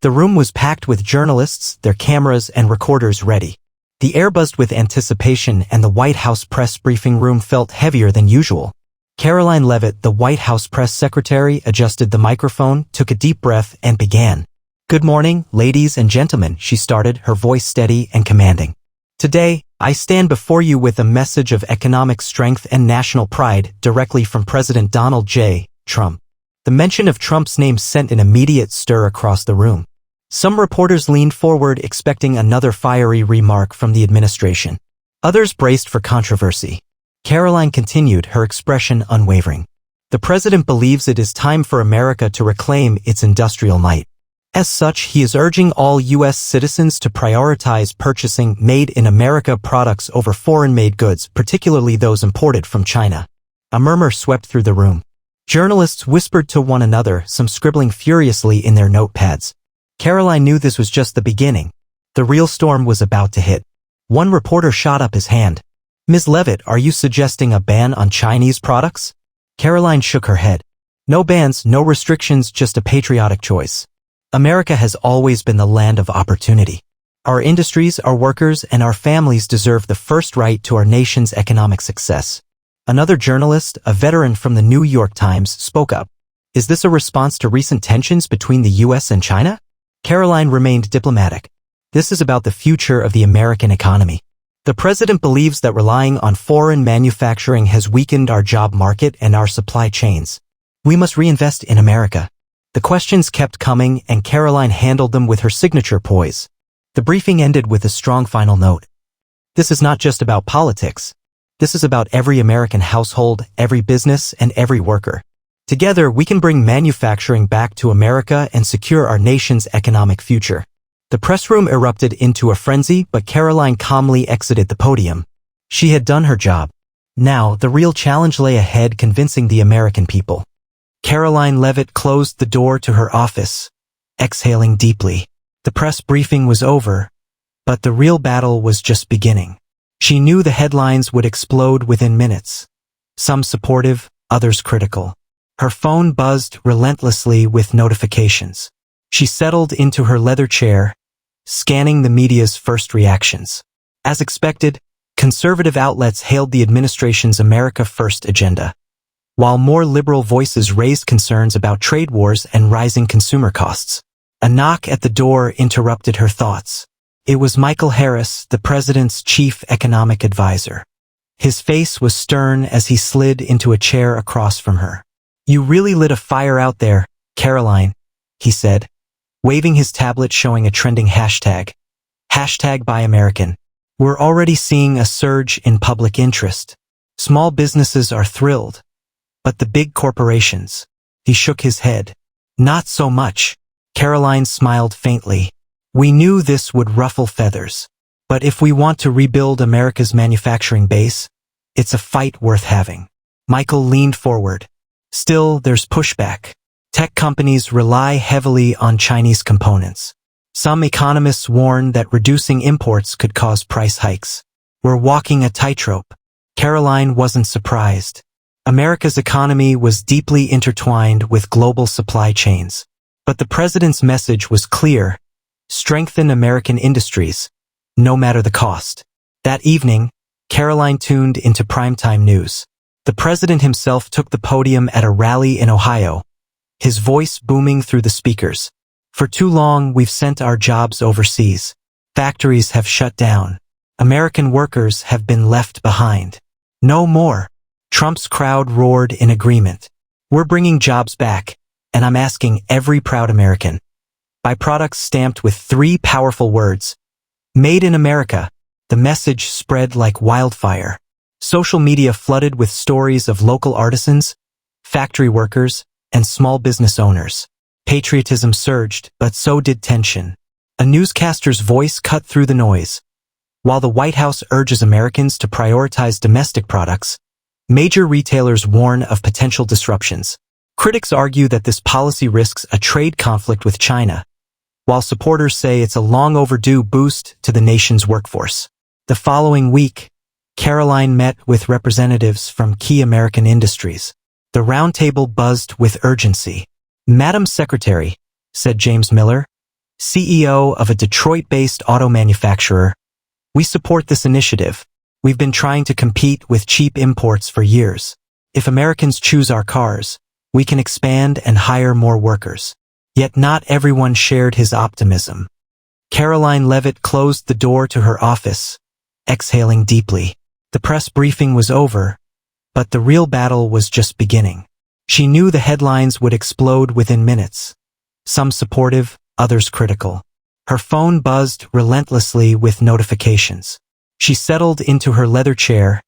The room was packed with journalists, their cameras and recorders ready. The air buzzed with anticipation and the White House press briefing room felt heavier than usual. Karoline Leavitt, the White House press secretary, adjusted the microphone, took a deep breath, and began. "Good morning, ladies and gentlemen," she started, her voice steady and commanding. "Today, I stand before you with a message of economic strength and national pride directly from President Donald J. Trump." The mention of Trump's name sent an immediate stir across the room. Some reporters leaned forward expecting another fiery remark from the administration. Others braced for controversy. Karoline continued, her expression unwavering. "The president believes it is time for America to reclaim its industrial might. As such, he is urging all U.S. citizens to prioritize purchasing made-in-America products over foreign-made goods, particularly those imported from China." A murmur swept through the room. Journalists whispered to one another, some scribbling furiously in their notepads. Karoline knew this was just the beginning. The real storm was about to hit. One reporter shot up his hand. "Ms. Leavitt, are you suggesting a ban on Chinese products?" Karoline shook her head. "No bans, no restrictions, just a patriotic choice. America has always been the land of opportunity. Our industries, our workers, and our families deserve the first right to our nation's economic success." Another journalist, a veteran from the New York Times, spoke up. "Is this a response to recent tensions between the U.S. and China?" Karoline remained diplomatic. "This is about the future of the American economy. The president believes that relying on foreign manufacturing has weakened our job market and our supply chains. We must reinvest in America." The questions kept coming, and Karoline handled them with her signature poise. The briefing ended with a strong final note. "This is not just about politics. This is about every American household, every business, and every worker. Together, we can bring manufacturing back to America and secure our nation's economic future." The press room erupted into a frenzy, but Karoline calmly exited the podium. She had done her job. Now, the real challenge lay ahead, convincing the American people. Karoline Leavitt closed the door to her office, exhaling deeply. The press briefing was over, but the real battle was just beginning. She knew the headlines would explode within minutes. Some supportive, others critical. Her phone buzzed relentlessly with notifications. She settled into her leather chair, scanning the media's first reactions. As expected, conservative outlets hailed the administration's America First agenda, while more liberal voices raised concerns about trade wars and rising consumer costs. A knock at the door interrupted her thoughts. It was Michael Harris, the president's chief economic advisor. His face was stern as he slid into a chair across from her. "You really lit a fire out there, Karoline," he said, waving his tablet showing a trending hashtag. #Buy American. "We're already seeing a surge in public interest. Small businesses are thrilled. But the big corporations?" He shook his head. "Not so much." Karoline smiled faintly. "We knew this would ruffle feathers. But if we want to rebuild America's manufacturing base, it's a fight worth having." Michael leaned forward. "Still, there's pushback. Tech companies rely heavily on Chinese components. Some economists warn that reducing imports could cause price hikes. We're walking a tightrope." Karoline wasn't surprised. America's economy was deeply intertwined with global supply chains. But the president's message was clear: strengthen American industries, no matter the cost. That evening, Karoline tuned into primetime news. The president himself took the podium at a rally in Ohio, his voice booming through the speakers. "For too long, we've sent our jobs overseas. Factories have shut down. American workers have been left behind. No more." Trump's crowd roared in agreement. "We're bringing jobs back, and I'm asking every proud American. Buy products stamped with 3 powerful words. Made in America." The message spread like wildfire. Social media flooded with stories of local artisans, factory workers, and small business owners. Patriotism surged, but so did tension. A newscaster's voice cut through the noise. While the White House urges Americans to prioritize domestic products, major retailers warn of potential disruptions. Critics argue that this policy risks a trade conflict with China, while supporters say it's a long overdue boost to the nation's workforce. The following week, Karoline met with representatives from key American industries. The roundtable buzzed with urgency. "Madam Secretary," said James Miller, CEO of a Detroit-based auto manufacturer, we support this initiative. We've been trying to compete with cheap imports for years. If Americans choose our cars, we can expand and hire more workers. Yet not everyone shared his optimism. Karoline Leavitt closed the door to her office, exhaling deeply. The press briefing was over, but the real battle was just beginning. She knew the headlines would explode within minutes. Some supportive, others critical. Her phone buzzed relentlessly with notifications. She settled into her leather chair,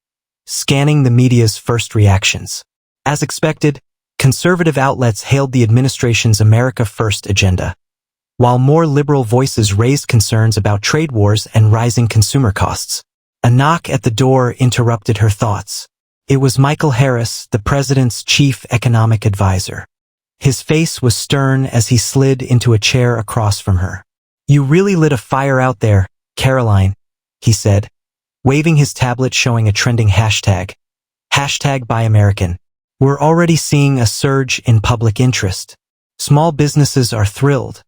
scanning the media's first reactions. As expected, conservative outlets hailed the administration's America First agenda, while more liberal voices raised concerns about trade wars and rising consumer costs. A knock at the door interrupted her thoughts. It was Michael Harris, the president's chief economic advisor. His face was stern as he slid into a chair across from her. "You really lit a fire out there, Karoline," he said, waving his tablet showing a trending hashtag. Buy American. "We're already seeing a surge in public interest. Small businesses are thrilled.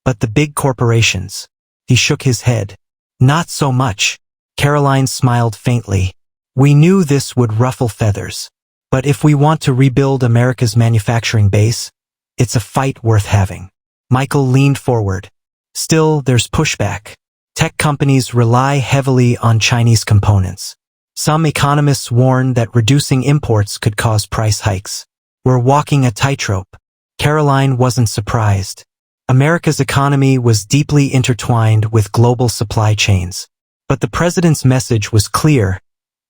But the big corporations." He shook his head. "Not so much." Karoline smiled faintly. "We knew this would ruffle feathers. But if we want to rebuild America's manufacturing base, it's a fight worth having." Michael leaned forward. "Still, there's pushback. Tech companies rely heavily on Chinese components. Some economists warn that reducing imports could cause price hikes. We're walking a tightrope." Karoline wasn't surprised. America's economy was deeply intertwined with global supply chains. But the president's message was clear: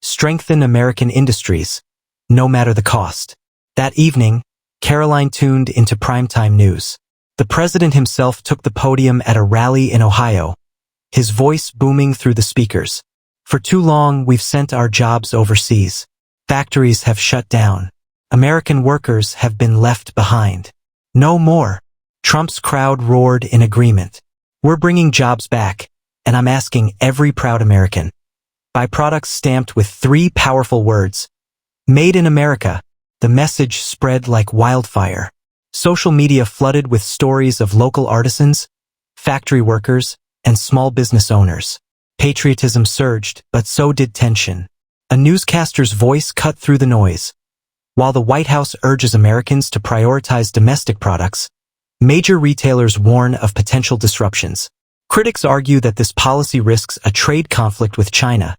strengthen American industries, no matter the cost. That evening, Karoline tuned into primetime news. The president himself took the podium at a rally in Ohio, his voice booming through the speakers. "For too long, we've sent our jobs overseas. Factories have shut down. American workers have been left behind. No more." Trump's crowd roared in agreement. "We're bringing jobs back, and I'm asking every proud American. Buy products stamped with 3 powerful words. Made in America." The message spread like wildfire. Social media flooded with stories of local artisans, factory workers, and small business owners. Patriotism surged, but so did tension. A newscaster's voice cut through the noise. While the White House urges Americans to prioritize domestic products, major retailers warn of potential disruptions. Critics argue that this policy risks a trade conflict with China,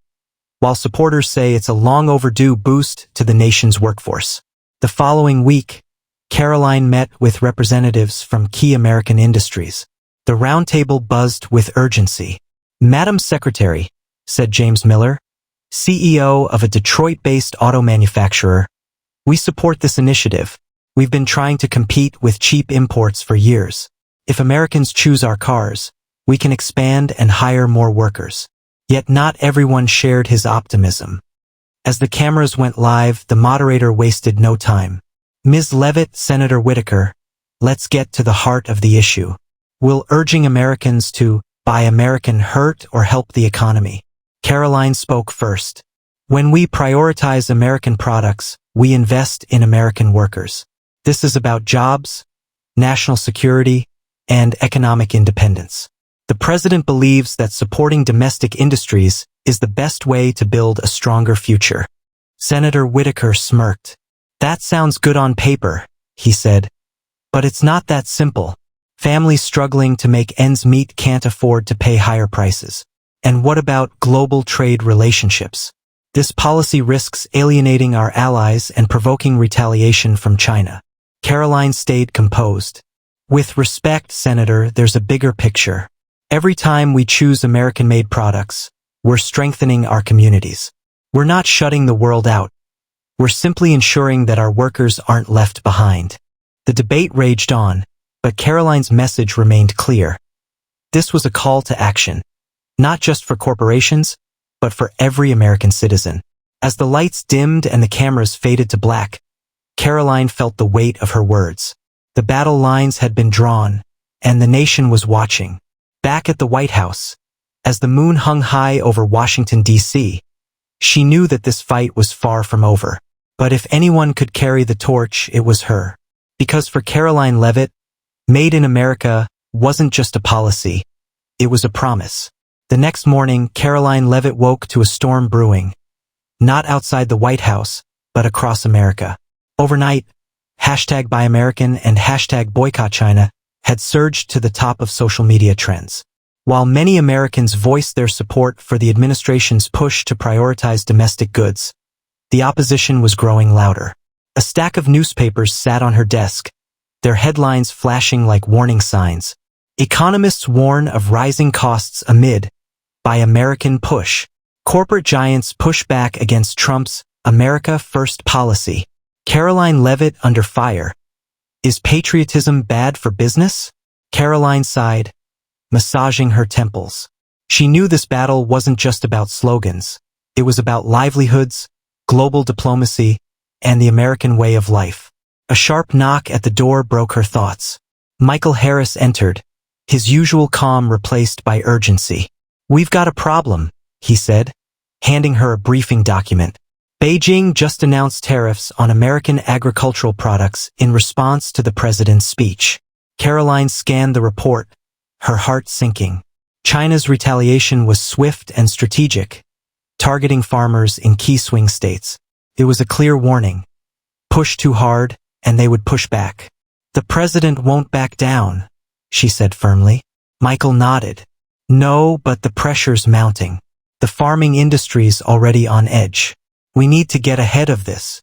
while supporters say it's a long overdue boost to the nation's workforce. The following week, Karoline met with representatives from key American industries. The roundtable buzzed with urgency. "Madam Secretary," said James Miller, CEO of a Detroit-based auto manufacturer, "we support this initiative. We've been trying to compete with cheap imports for years. If Americans choose our cars, we can expand and hire more workers." Yet not everyone shared his optimism. As the cameras went live, the moderator wasted no time. "Ms. Leavitt, Senator Whitaker, let's get to the heart of the issue. Will urging Americans to buy American hurt or help the economy?" Karoline spoke first. "When we prioritize American products, we invest in American workers. This is about jobs, national security, and economic independence. The president believes that supporting domestic industries is the best way to build a stronger future." Senator Whitaker smirked. "That sounds good on paper," he said. "But it's not that simple. Families struggling to make ends meet can't afford to pay higher prices. And what about global trade relationships? This policy risks alienating our allies and provoking retaliation from China." Karoline stayed composed. "With respect, Senator, there's a bigger picture. Every time we choose American-made products, we're strengthening our communities. We're not shutting the world out. We're simply ensuring that our workers aren't left behind." The debate raged on, but Karoline's message remained clear. This was a call to action, not just for corporations, but for every American citizen. As the lights dimmed and the cameras faded to black, Karoline felt the weight of her words. The battle lines had been drawn, and the nation was watching. Back at the White House, as the moon hung high over Washington, D.C., she knew that this fight was far from over. But if anyone could carry the torch, it was her. Because for Karoline Leavitt, Made in America wasn't just a policy. It was a promise. The next morning, Karoline Leavitt woke to a storm brewing. Not outside the White House, but across America. Overnight, #BuyAmerican and #BoycottChina had surged to the top of social media trends. While many Americans voiced their support for the administration's push to prioritize domestic goods, the opposition was growing louder. A stack of newspapers sat on her desk, their headlines flashing like warning signs. Economists warn of rising costs amid Buy American push. Corporate giants push back against Trump's America First policy. Karoline Leavitt under fire. Is patriotism bad for business? Karoline sighed, massaging her temples. She knew this battle wasn't just about slogans. It was about livelihoods, global diplomacy, and the American way of life. A sharp knock at the door broke her thoughts. Michael Harris entered, his usual calm replaced by urgency. "We've got a problem," he said, handing her a briefing document. Beijing just announced tariffs on American agricultural products in response to the president's speech. Karoline scanned the report, her heart sinking. China's retaliation was swift and strategic, targeting farmers in key swing states. It was a clear warning. Push too hard, and they would push back. "The president won't back down," she said firmly. Michael nodded. "No, but the pressure's mounting. The farming industry's already on edge. We need to get ahead of this."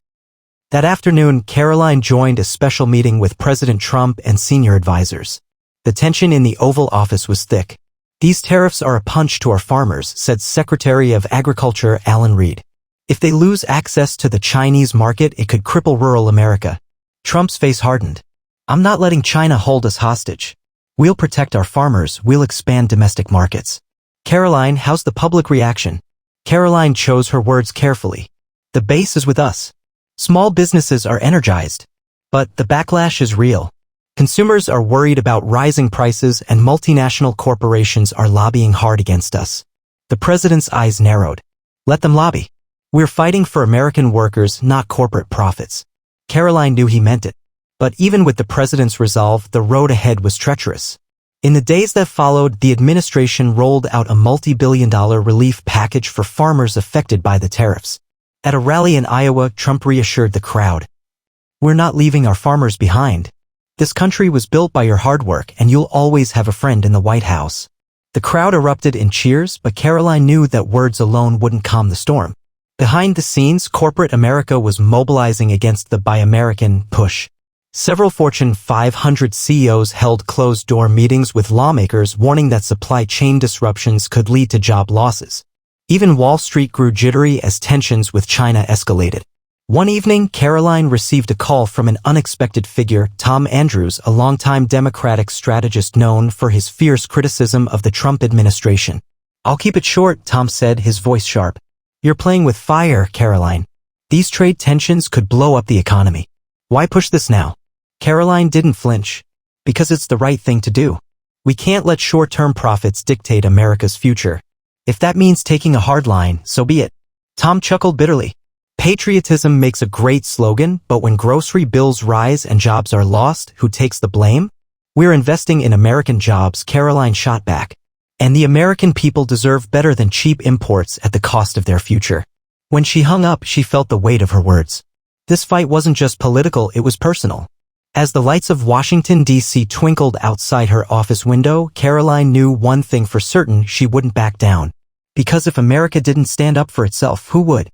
That afternoon, Karoline joined a special meeting with President Trump and senior advisors. The tension in the Oval Office was thick. "These tariffs are a punch to our farmers," said Secretary of Agriculture Alan Reed. "If they lose access to the Chinese market, it could cripple rural America." Trump's face hardened. "I'm not letting China hold us hostage. We'll protect our farmers, we'll expand domestic markets." "Karoline, how's the public reaction?" Karoline chose her words carefully. "The base is with us. Small businesses are energized. But the backlash is real. Consumers are worried about rising prices and multinational corporations are lobbying hard against us." The president's eyes narrowed. "Let them lobby. We're fighting for American workers, not corporate profits." Karoline knew he meant it. But even with the president's resolve, the road ahead was treacherous. In the days that followed, the administration rolled out a multi-billion-dollar relief package for farmers affected by the tariffs. At a rally in Iowa, Trump reassured the crowd. "We're not leaving our farmers behind. This country was built by your hard work, and you'll always have a friend in the White House." The crowd erupted in cheers, but Karoline knew that words alone wouldn't calm the storm. Behind the scenes, corporate America was mobilizing against the Buy American push. Several Fortune 500 CEOs held closed-door meetings with lawmakers warning that supply chain disruptions could lead to job losses. Even Wall Street grew jittery as tensions with China escalated. One evening, Karoline received a call from an unexpected figure, Tom Andrews, a longtime Democratic strategist known for his fierce criticism of the Trump administration. "I'll keep it short," Tom said, his voice sharp. "You're playing with fire, Karoline. These trade tensions could blow up the economy. Why push this now?" Karoline didn't flinch. "Because it's the right thing to do. We can't let short-term profits dictate America's future. If that means taking a hard line, so be it." Tom chuckled bitterly. "Patriotism makes a great slogan, but when grocery bills rise and jobs are lost, who takes the blame? We're investing in American jobs," Karoline shot back. "And the American people deserve better than cheap imports at the cost of their future." When she hung up, she felt the weight of her words. This fight wasn't just political, it was personal. As the lights of Washington, D.C. twinkled outside her office window, Karoline knew one thing for certain: she wouldn't back down. Because if America didn't stand up for itself, who would?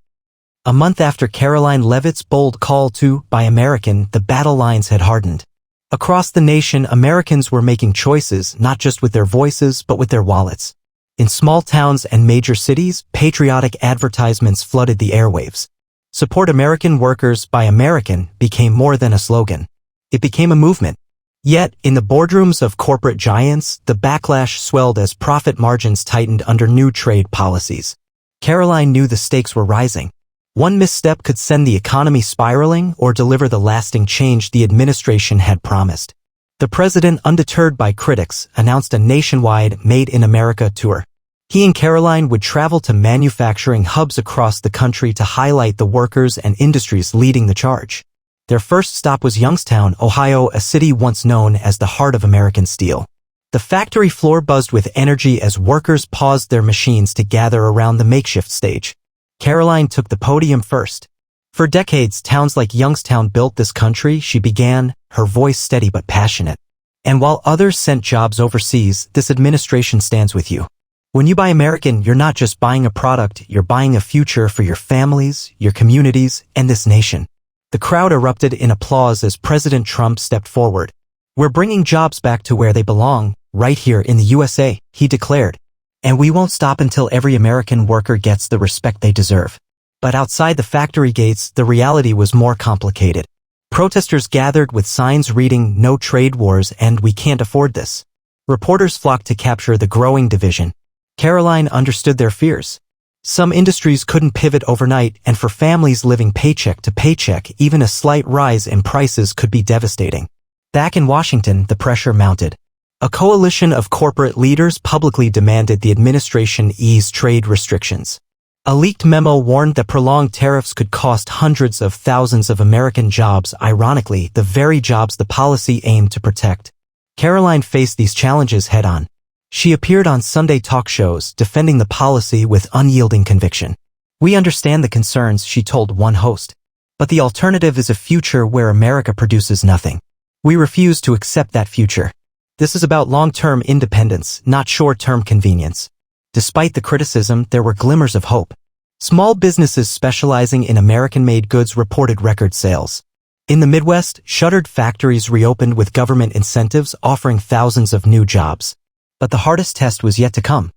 A month after Karoline Leavitt's bold call to Buy American, the battle lines had hardened. Across the nation, Americans were making choices, not just with their voices, but with their wallets. In small towns and major cities, patriotic advertisements flooded the airwaves. Support American workers, Buy American became more than a slogan. It became a movement. Yet, in the boardrooms of corporate giants, the backlash swelled as profit margins tightened under new trade policies. Karoline knew the stakes were rising. One misstep could send the economy spiraling or deliver the lasting change the administration had promised. The president, undeterred by critics, announced a nationwide Made in America tour. He and Karoline would travel to manufacturing hubs across the country to highlight the workers and industries leading the charge. Their first stop was Youngstown, Ohio, a city once known as the heart of American steel. The factory floor buzzed with energy as workers paused their machines to gather around the makeshift stage. Karoline took the podium first. For decades, towns like Youngstown built this country, she began, her voice steady but passionate. And while others sent jobs overseas, this administration stands with you. When you buy American, you're not just buying a product, you're buying a future for your families, your communities, and this nation. The crowd erupted in applause as President Trump stepped forward. We're bringing jobs back to where they belong, right here in the USA, he declared. And we won't stop until every American worker gets the respect they deserve. But outside the factory gates, the reality was more complicated. Protesters gathered with signs reading, "No trade wars" and "We can't afford this." Reporters flocked to capture the growing division. Karoline understood their fears. Some industries couldn't pivot overnight, and for families living paycheck to paycheck, even a slight rise in prices could be devastating. Back in Washington, the pressure mounted. A coalition of corporate leaders publicly demanded the administration ease trade restrictions. A leaked memo warned that prolonged tariffs could cost hundreds of thousands of American jobs, ironically, the very jobs the policy aimed to protect. Karoline faced these challenges head-on. She appeared on Sunday talk shows, defending the policy with unyielding conviction. "We understand the concerns," she told one host. "But the alternative is a future where America produces nothing. We refuse to accept that future. This is about long-term independence, not short-term convenience." Despite the criticism, there were glimmers of hope. Small businesses specializing in American-made goods reported record sales. In the Midwest, shuttered factories reopened with government incentives offering thousands of new jobs. But the hardest test was yet to come.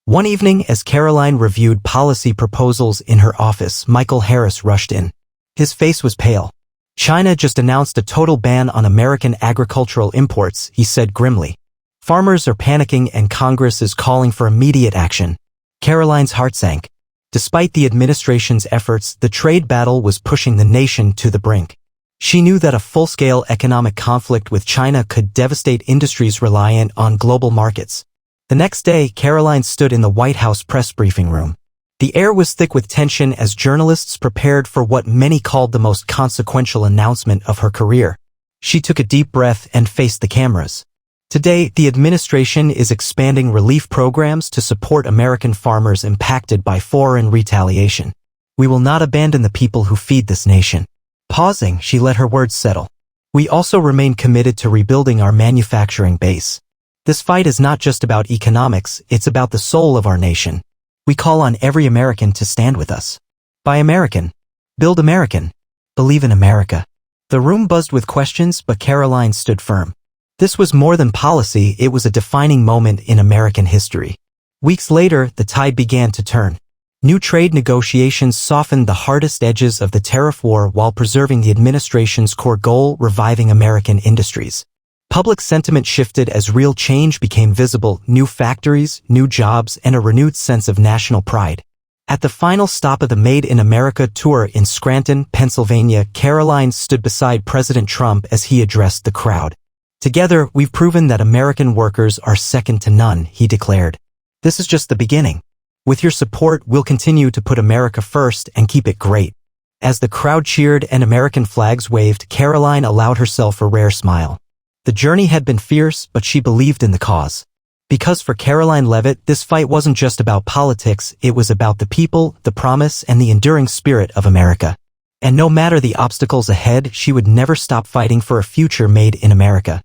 One evening, as Karoline reviewed policy proposals in her office, Michael Harris rushed in. His face was pale. "China just announced a total ban on American agricultural imports," he said grimly. "Farmers are panicking and Congress is calling for immediate action." Karoline's heart sank. Despite the administration's efforts, the trade battle was pushing the nation to the brink. She knew that a full-scale economic conflict with China could devastate industries reliant on global markets. The next day, Karoline stood in the White House press briefing room. The air was thick with tension as journalists prepared for what many called the most consequential announcement of her career. She took a deep breath and faced the cameras. Today, the administration is expanding relief programs to support American farmers impacted by foreign retaliation. "We will not abandon the people who feed this nation." Pausing, she let her words settle. "We also remain committed to rebuilding our manufacturing base. This fight is not just about economics, it's about the soul of our nation. We call on every American to stand with us. Buy American. Build American. Believe in America." The room buzzed with questions, but Karoline stood firm. This was more than policy, it was a defining moment in American history. Weeks later, the tide began to turn. New trade negotiations softened the hardest edges of the tariff war while preserving the administration's core goal, reviving American industries. Public sentiment shifted as real change became visible, new factories, new jobs, and a renewed sense of national pride. At the final stop of the Made in America tour in Scranton, Pennsylvania, Karoline stood beside President Trump as he addressed the crowd. "Together, we've proven that American workers are second to none," he declared. "This is just the beginning. With your support, we'll continue to put America first and keep it great." As the crowd cheered and American flags waved, Karoline allowed herself a rare smile. The journey had been fierce, but she believed in the cause. Because for Karoline Leavitt, this fight wasn't just about politics, it was about the people, the promise, and the enduring spirit of America. And no matter the obstacles ahead, she would never stop fighting for a future made in America.